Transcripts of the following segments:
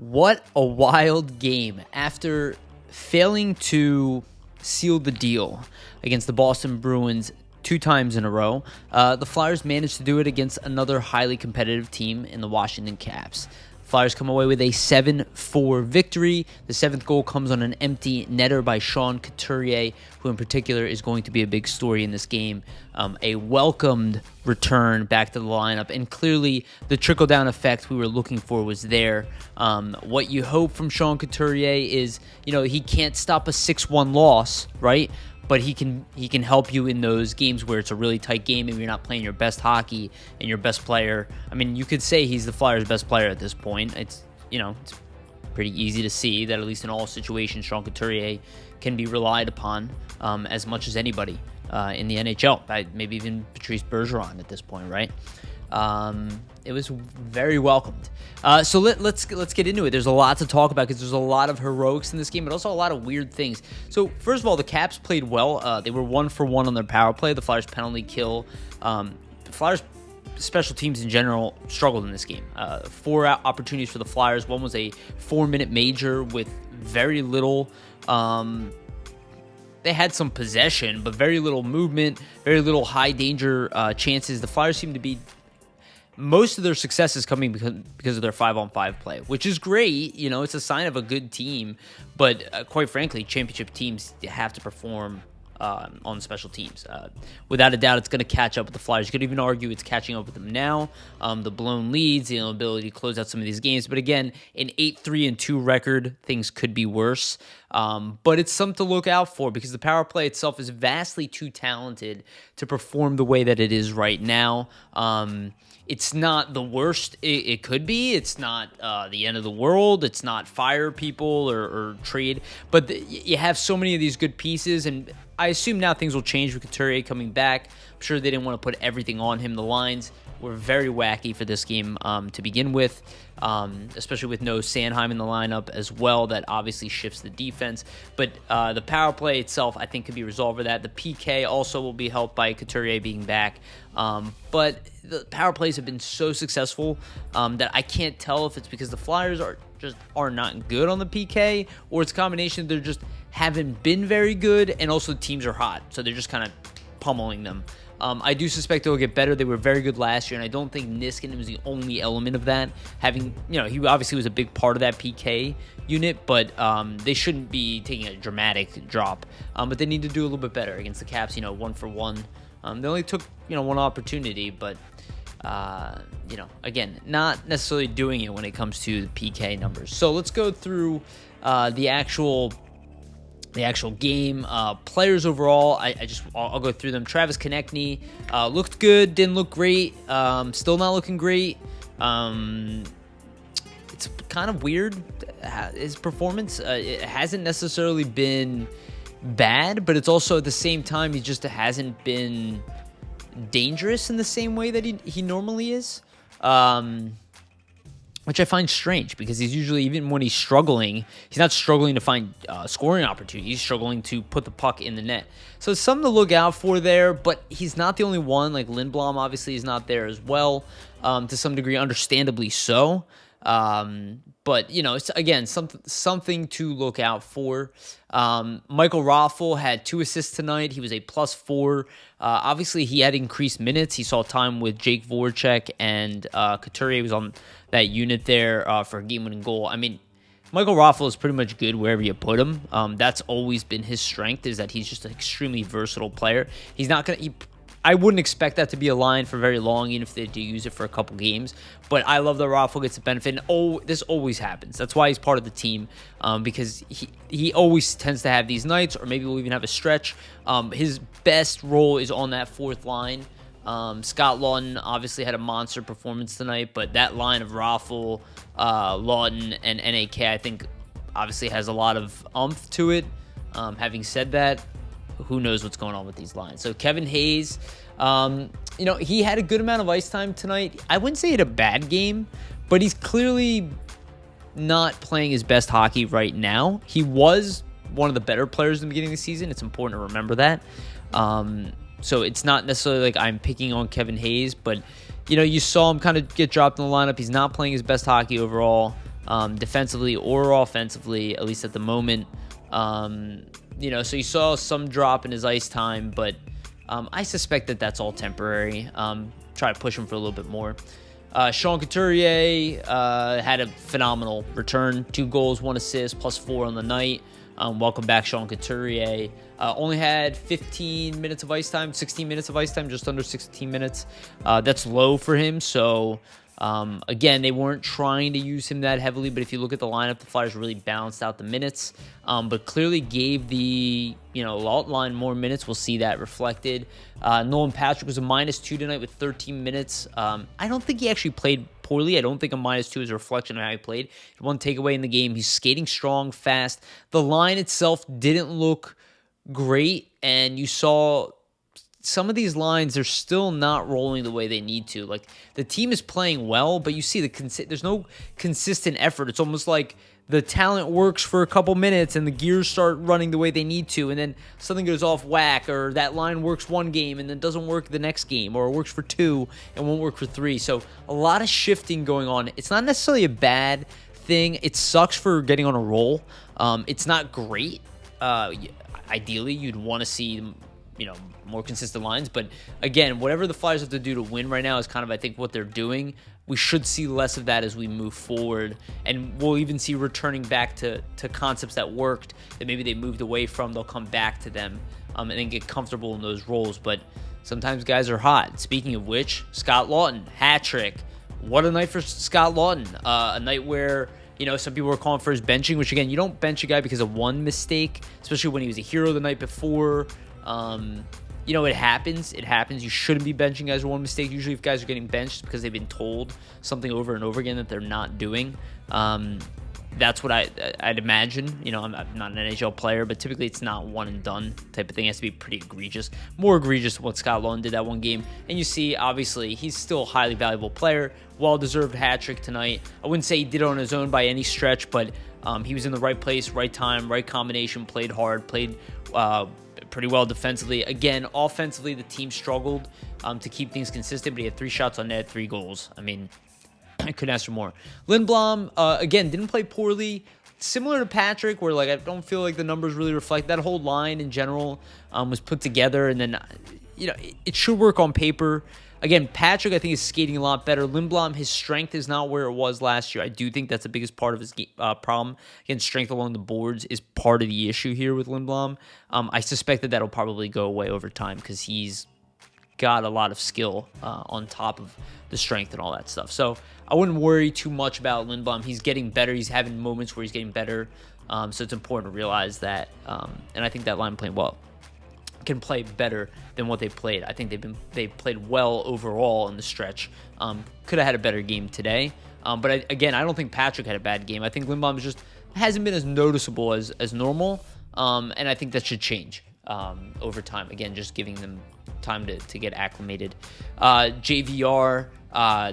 What a wild game. After failing to seal the deal against the Boston Bruins 2 times in a row, the Flyers managed to do it against another highly competitive team in the Washington Caps. Flyers come away with a 7-4 victory. The 7th goal comes on an empty netter by Sean Couturier, who in particular is going to be a big story in this game. A welcomed return back to the lineup, and clearly the trickle-down effect we were looking for was there. What you hope from Sean Couturier is, he can't stop a 6-1 loss, right? But he can help you in those games where it's a really tight game and you're not playing your best hockey and your best player. I mean, you could say he's the Flyers' best player at this point. It's pretty easy to see that at least in all situations, Sean Couturier can be relied upon as much as anybody in the NHL. Maybe even Patrice Bergeron at this point, right? It was very welcomed. So let's get into it. There's a lot to talk about because there's a lot of heroics in this game, but also a lot of weird things. So first of all, the Caps played well. They were 1 for 1 on their power play. The Flyers penalty kill. The Flyers special teams in general struggled in this game. 4 opportunities for the Flyers. One was a 4-minute major with very little. They had some possession, but very little movement, very little high danger chances. The Flyers seem to be. Most of their success is coming because of their 5-on-5 play, which is great. It's a sign of a good team. But quite frankly, championship teams have to perform on special teams. Without a doubt, it's going to catch up with the Flyers. You could even argue it's catching up with them now. The blown leads, the inability to close out some of these games. But again, an 8-3-2 record, things could be worse. But it's something to look out for because the power play itself is vastly too talented to perform the way that it is right now. It's not the worst it could be. It's not the end of the world. It's not fire people or trade. But you have so many of these good pieces, and I assume now things will change with Couturier coming back. I'm sure they didn't want to put everything on him. The lines were very wacky for this game to begin with, especially with no Sanheim in the lineup as well. That obviously shifts the defense. But the power play itself, I think, could be resolved for that. The PK also will be helped by Couturier being back. But the power plays have been so successful that I can't tell if it's because the Flyers are not good on the PK, or it's a combination. They just haven't been very good, and also teams are hot, so they're just kind of pummeling them. I do suspect they'll get better. They were very good last year, and I don't think Niskanen was the only element of that. He obviously was a big part of that PK unit, but they shouldn't be taking a dramatic drop. But they need to do a little bit better against the Caps. 1 for 1. They only took one opportunity, but again, not necessarily doing it when it comes to the PK numbers. So let's go through the actual game. Players overall, I'll go through them. Travis Konechny looked good, didn't look great, still not looking great. It's kind of weird, his performance. It hasn't necessarily been bad, but it's also at the same time he just hasn't been dangerous in the same way that he normally is. Which I find strange because he's usually, even when he's struggling, he's not struggling to find scoring opportunities. He's struggling to put the puck in the net. So it's something to look out for there, but he's not the only one. Like Lindblom obviously is not there as well, to some degree, understandably so. But, it's, again, something to look out for. Michael Raffl had 2 assists tonight. He was a +4. Obviously, he had increased minutes. He saw time with Jake Voracek, and Couturier was on that unit there for a game-winning goal. I mean, Michael Raffl is pretty much good wherever you put him. That's always been his strength, is that he's just an extremely versatile player. He's not going to... I wouldn't expect that to be a line for very long, even if they do use it for a couple games. But I love that Raffl gets the benefit. And this always happens. That's why he's part of the team, because he always tends to have these nights, or maybe we'll even have a stretch. His best role is on that 4th line. Scott Lawton obviously had a monster performance tonight, but that line of Raffl, Lawton, and NAK, I think, obviously has a lot of oomph to it. Having said that, who knows what's going on with these lines. So Kevin Hayes, he had a good amount of ice time tonight. I wouldn't say he had a bad game, but he's clearly not playing his best hockey right now. He was one of the better players in the beginning of the season. It's important to remember that. So it's not necessarily like I'm picking on Kevin Hayes, but you saw him kind of get dropped in the lineup. He's not playing his best hockey overall. defensively or offensively, at least at the moment. So you saw some drop in his ice time, but I suspect that that's all temporary. Try to push him for a little bit more. Sean Couturier had a phenomenal return. 2 goals, 1 assist, +4 on the night. Welcome back, Sean Couturier. Only had 15 minutes of ice time, 16 minutes of ice time, just under 16 minutes. That's low for him. So, again, they weren't trying to use him that heavily, but if you look at the lineup, the Flyers really balanced out the minutes, but clearly gave the alt line more minutes. We'll see that reflected. Nolan Patrick was a -2 tonight with 13 minutes. I don't think he actually played poorly. I don't think a -2 is a reflection of how he played. One takeaway in the game. He's skating strong, fast. The line itself didn't look great, and you saw some of these lines, they're still not rolling the way they need to. Like, the team is playing well, but you see there's no consistent effort. It's almost like the talent works for a couple minutes and the gears start running the way they need to, and then something goes off whack, or that line works one game and then doesn't work the next game, or it works for 2 and won't work for 3. So a lot of shifting going on. It's not necessarily a bad thing. It sucks for getting on a roll. It's not great. Ideally, you'd want to see more consistent lines. But again, whatever the Flyers have to do to win right now is kind of, I think, what they're doing. We should see less of that as we move forward. And we'll even see returning back to concepts that worked, that maybe they moved away from. They'll come back to them and then get comfortable in those roles. But sometimes guys are hot. Speaking of which, Scott Laughton, hat trick. What a night for Scott Laughton. A night where some people were calling for his benching, which, again, you don't bench a guy because of one mistake, especially when he was a hero the night before. It happens. It happens. You shouldn't be benching guys for one mistake. Usually if guys are getting benched because they've been told something over and over again that they're not doing. That's what I'd imagine. I'm not an NHL player, but typically it's not one and done type of thing. It has to be pretty egregious. More egregious than what Scott Laughton did that one game. And you see, obviously, he's still a highly valuable player. Well-deserved hat trick tonight. I wouldn't say he did it on his own by any stretch, but he was in the right place, right time, right combination, played hard, played pretty well defensively. Again, offensively, the team struggled to keep things consistent, but he had 3 shots on net, 3 goals. I mean, I couldn't ask for more. Lindblom, again, didn't play poorly. Similar to Patrick, where I don't feel like the numbers really reflect. That whole line in general was put together, and then it should work on paper. Again, Patrick, I think, is skating a lot better. Lindblom, his strength is not where it was last year. I do think that's the biggest part of his problem. Again, strength along the boards is part of the issue here with Lindblom. I suspect that that'll probably go away over time because he's got a lot of skill on top of the strength and all that stuff. So I wouldn't worry too much about Lindblom. He's getting better. He's having moments where he's getting better. So it's important to realize that. And I think that line playing well can play better than what they played. I think they played well overall in the stretch. Could have had a better game today. But I don't think Patrick had a bad game. I think Lindblom just hasn't been as noticeable as normal. And I think that should change over time. Again, just giving them time to get acclimated. JVR,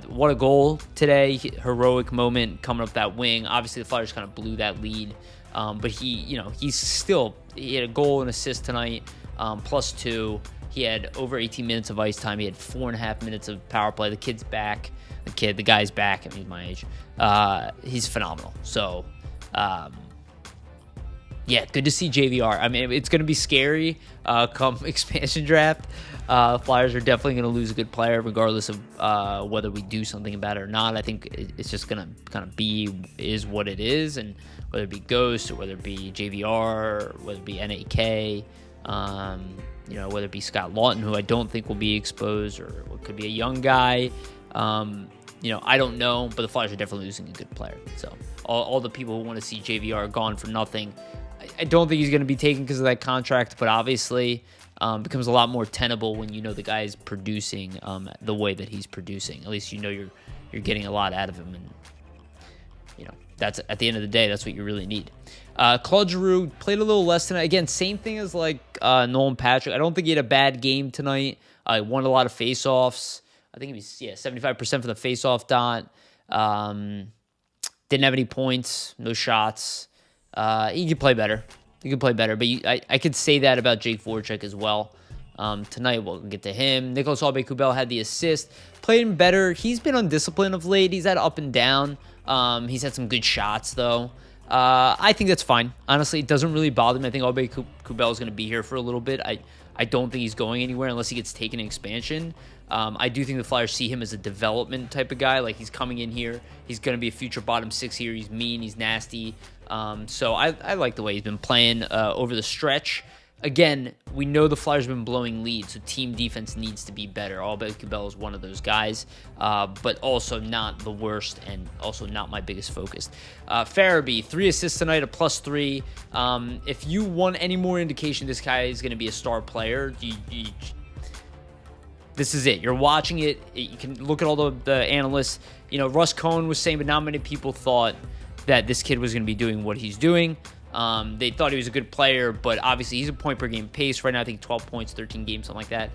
what a goal today. Heroic moment coming up that wing. Obviously, the Flyers kind of blew that lead. But he had a goal and assist tonight. +2. He had over 18 minutes of ice time. He had 4.5 minutes of power play. The kid's back. The guy's back. I mean, he's my age. He's phenomenal. So, good to see JVR. I mean, it's going to be scary come expansion draft. Flyers are definitely going to lose a good player regardless of whether we do something about it or not. I think it's just going to kind of is what it is, and whether it be Ghost or whether it be JVR or whether it be NAK, whether it be Scott Laughton, who I don't think will be exposed, or what could be a young guy. I don't know, but the Flyers are definitely losing a good player. So all the people who want to see JVR gone for nothing, I don't think he's going to be taken because of that contract, but obviously becomes a lot more tenable when you know the guy is producing the way that he's producing. At least you're getting a lot out of him, and that's at the end of the day, that's what you really need. Claude Giroux played a little less tonight. Again, same thing as Nolan Patrick. I don't think he had a bad game tonight. He won a lot of faceoffs. I think he was 75% for the faceoff dot. Didn't have any points, no shots. He could play better. But I could say that about Jake Voracek as well. Tonight we'll get to him. Nicolas Aube-Kubel had the assist. Played him better. He's been undisciplined of late. He's had up and down. He's had some good shots, though. I think that's fine. Honestly, it doesn't really bother me. I think Abe Kubel is going to be here for a little bit. I don't think he's going anywhere unless he gets taken in expansion. I do think the Flyers see him as a development type of guy. Like, he's coming in here. He's going to be a future bottom six here. He's mean. He's nasty. So I like the way he's been playing over the stretch. Again, we know the Flyers have been blowing leads, so team defense needs to be better. Albert Kubel is one of those guys, but also not the worst and also not my biggest focus. Farabee, 3 assists tonight, a +3. If you want any more indication this guy is going to be a star player, this is it. You're watching it. You can look at all the analysts. You know, Russ Cohen was saying, but not many people thought that this kid was going to be doing what he's doing. They thought he was a good player, but obviously he's a point per game pace right now. I think 12 points, 13 games, something like that.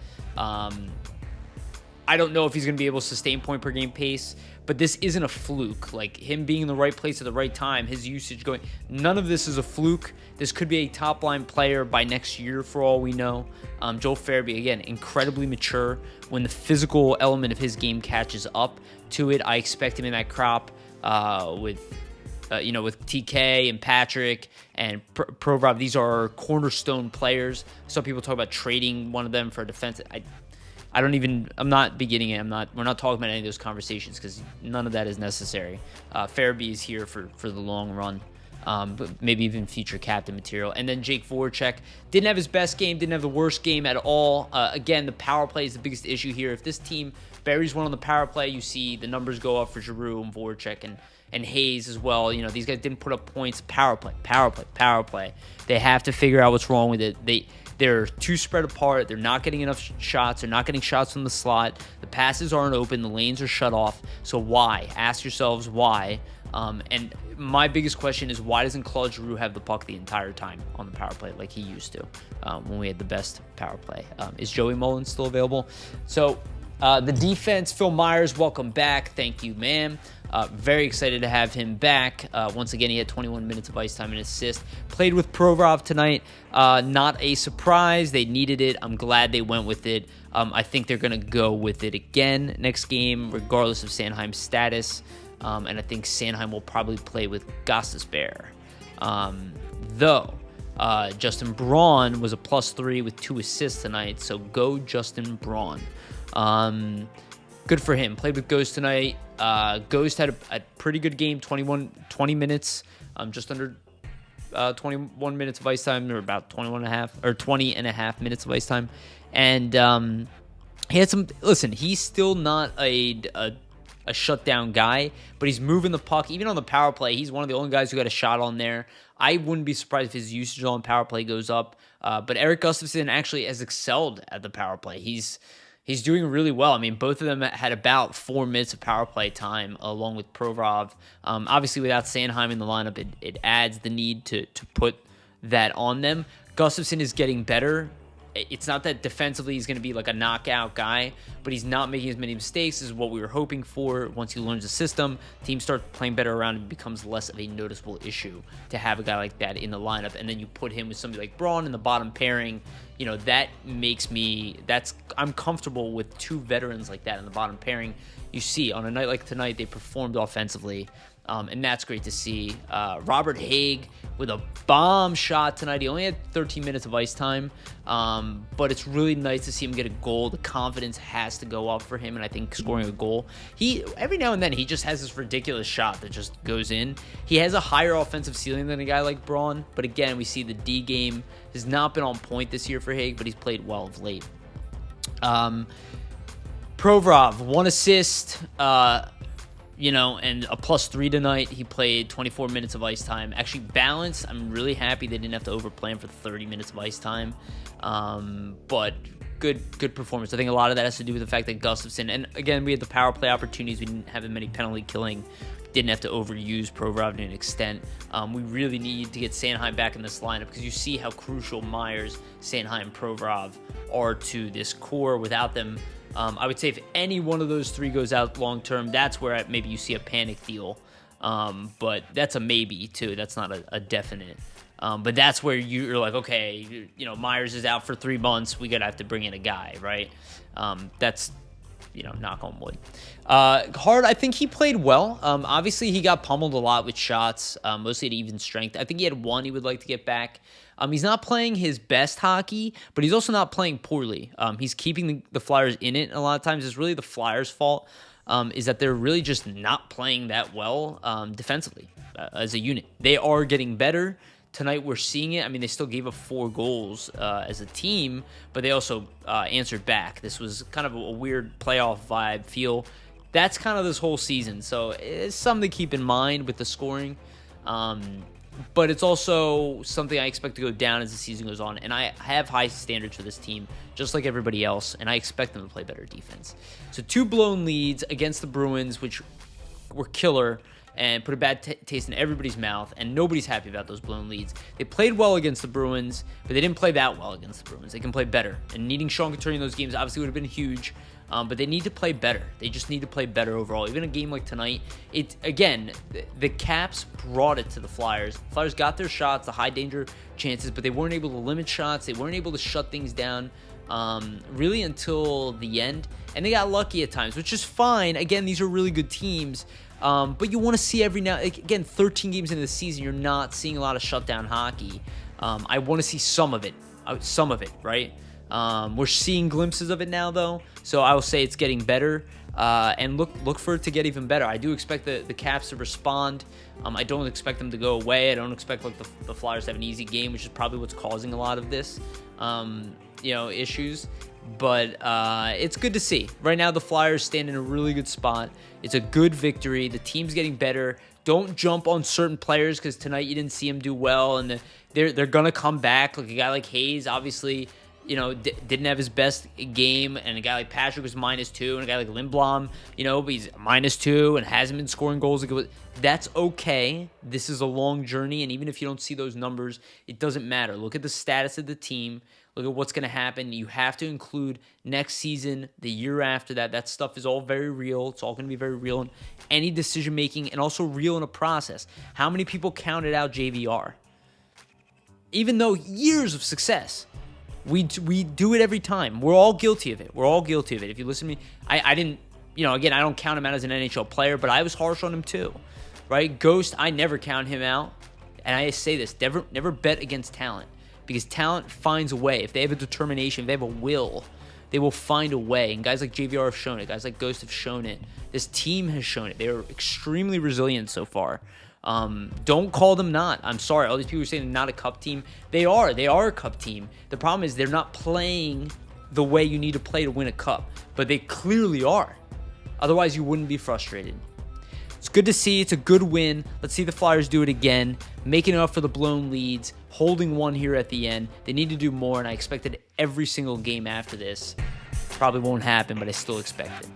I don't know if he's going to be able to sustain point per game pace, but this isn't a fluke. Like, him being in the right place at the right time, his usage going, none of this is a fluke. This could be a top line player by next year for all we know. Joel Farabee, again, incredibly mature. When the physical element of his game catches up to it, I expect him in that crop with TK and Patrick and Provorov. These are cornerstone players. Some people talk about trading one of them for a defense. I'm not beginning it. We're not talking about any of those conversations because none of that is necessary. Farabee is here for the long run. But maybe even future captain material. And then Jake Voracek didn't have his best game, didn't have the worst game at all. Again, the power play is the biggest issue here. If this team buries one on the power play, you see the numbers go up for Giroux and Voracek and Hayes as well. You know, these guys didn't put up points. Power play. They have to figure out what's wrong with it. They're too spread apart. They're not getting enough shots. They're not getting shots from the slot. The passes aren't open. The lanes are shut off. So why? Ask yourselves why. And my biggest question is, why doesn't Claude Giroux have the puck the entire time on the power play like he used to when we had the best power play? Is Joey Mullen still available? So the defense, Phil Myers, welcome back. Thank you, man. Very excited to have him back. Once again, he had 21 minutes of ice time and assist. Played with Provorov tonight. Not a surprise. They needed it. I'm glad they went with it. I think they're going to go with it again next game, regardless of Sanheim's status. And I think Sanheim will probably play with Gostisbehere. Though Justin Braun was a +3 with 2 assists tonight. So go Justin Braun. Good for him. Played with Ghost tonight. Ghost had a pretty good game, 20 minutes, just under 21 minutes of ice time, or about 20 and a half minutes of ice time. And he had some, listen, he's still not a shutdown guy, but he's moving the puck. Even on the power play, he's one of the only guys who got a shot on there. I wouldn't be surprised if his usage on power play goes up. But Eric Gustafsson actually has excelled at the power play. He's doing really well. I mean, both of them had about 4 minutes of power play time along with Provorov. Obviously, without Sanheim in the lineup, it adds the need to put that on them. Gustafsson is getting better. It's not that defensively he's going to be like a knockout guy, but he's not making as many mistakes as what we were hoping for. Once he learns the system, teams start playing better around him, it becomes less of a noticeable issue to have a guy like that in the lineup. And then you put him with somebody like Braun in the bottom pairing. You know, that makes me, I'm comfortable with 2 veterans like that in the bottom pairing. You see, on a night like tonight, they performed offensively. And that's great to see. Robert Haig with a bomb shot tonight. He only had 13 minutes of ice time, but it's really nice to see him get a goal. The confidence has to go up for him, and I think scoring a goal, every now and then he just has this ridiculous shot that just goes in. He has a higher offensive ceiling than a guy like Braun, but again, we see the D game has not been on point this year for Haig, but he's played well of late. Provorov, 1 assist. And a +3 tonight. He played 24 minutes of ice time. Actually balanced. I'm really happy they didn't have to overplay him for 30 minutes of ice time. But good performance. I think a lot of that has to do with the fact that Gustafsson, and again, we had the power play opportunities. We didn't have as many penalty killing. Didn't have to overuse Provorov to an extent. We really need to get Sanheim back in this lineup because you see how crucial Myers, Sanheim, Provorov are to this core. Without them, I would say if any one of those 3 goes out long term, that's where maybe you see a panic deal. But that's a maybe too. That's not a definite. But that's where you're like, okay, Myers is out for 3 months. We gotta have to bring in a guy, right? That's knock on wood. Hard, I think he played well. Obviously, he got pummeled a lot with shots, mostly at even strength. I think he had one he would like to get back. He's not playing his best hockey, but he's also not playing poorly. He's keeping the Flyers in it a lot of times. It's really the Flyers' fault, is that they're really just not playing that well defensively as a unit. They are getting better. Tonight we're seeing it. I mean, they still gave up 4 goals as a team, but they also answered back. This was kind of a weird playoff vibe feel. That's kind of this whole season, so it's something to keep in mind with the scoring. But it's also something I expect to go down as the season goes on. And I have high standards for this team, just like everybody else, and I expect them to play better defense. So 2 blown leads against the Bruins, which were killer, and put a bad taste in everybody's mouth, and nobody's happy about those blown leads. They played well against the Bruins, but they didn't play that well against the Bruins. They can play better, and needing Sean Couturier in those games obviously would have been huge, but they need to play better. They just need to play better overall. Even a game like tonight, the Caps brought it to the Flyers. The Flyers got their shots, the high danger chances, but they weren't able to limit shots. They weren't able to shut things down really until the end, and they got lucky at times, which is fine. Again, these are really good teams. But you want to see every now, again, 13 games into the season, you're not seeing a lot of shutdown hockey. I want to see some of it, right? We're seeing glimpses of it now, though, so I will say it's getting better, and look for it to get even better. I do expect the Caps to respond. I don't expect them to go away. I don't expect the Flyers to have an easy game, which is probably what's causing a lot of this, issues. But it's good to see. Right now, the Flyers stand in a really good spot. It's a good victory. The team's getting better. Don't jump on certain players because tonight you didn't see them do well, and they're gonna come back. Like a guy like Hayes, obviously, didn't have his best game, and a guy like Patrick was -2, and a guy like Lindblom, but he's -2 and hasn't been scoring goals. That's okay. This is a long journey, and even if you don't see those numbers, it doesn't matter. Look at the status of the team. Look at what's going to happen. You have to include next season, the year after that. That stuff is all very real. It's all going to be very real in any decision-making, and also real in a process. How many people counted out JVR? Even though years of success, we do it every time. We're all guilty of it. If you listen to me, I didn't, again, I don't count him out as an NHL player, but I was harsh on him too, right? Ghost, I never count him out. And I say this, never bet against talent. Because talent finds a way. If they have a determination, if they have a will, they will find a way. And guys like JVR have shown it. Guys like Ghost have shown it. This team has shown it. They are extremely resilient so far. Don't call them not. I'm sorry. All these people are saying they're not a cup team. They are. They are a cup team. The problem is they're not playing the way you need to play to win a cup. But they clearly are. Otherwise, you wouldn't be frustrated. It's good to see. It's a good win. Let's see the Flyers do it again. Making up for the blown leads. Holding one here at the end. They need to do more, and I expected every single game after this. Probably won't happen, but I still expect it.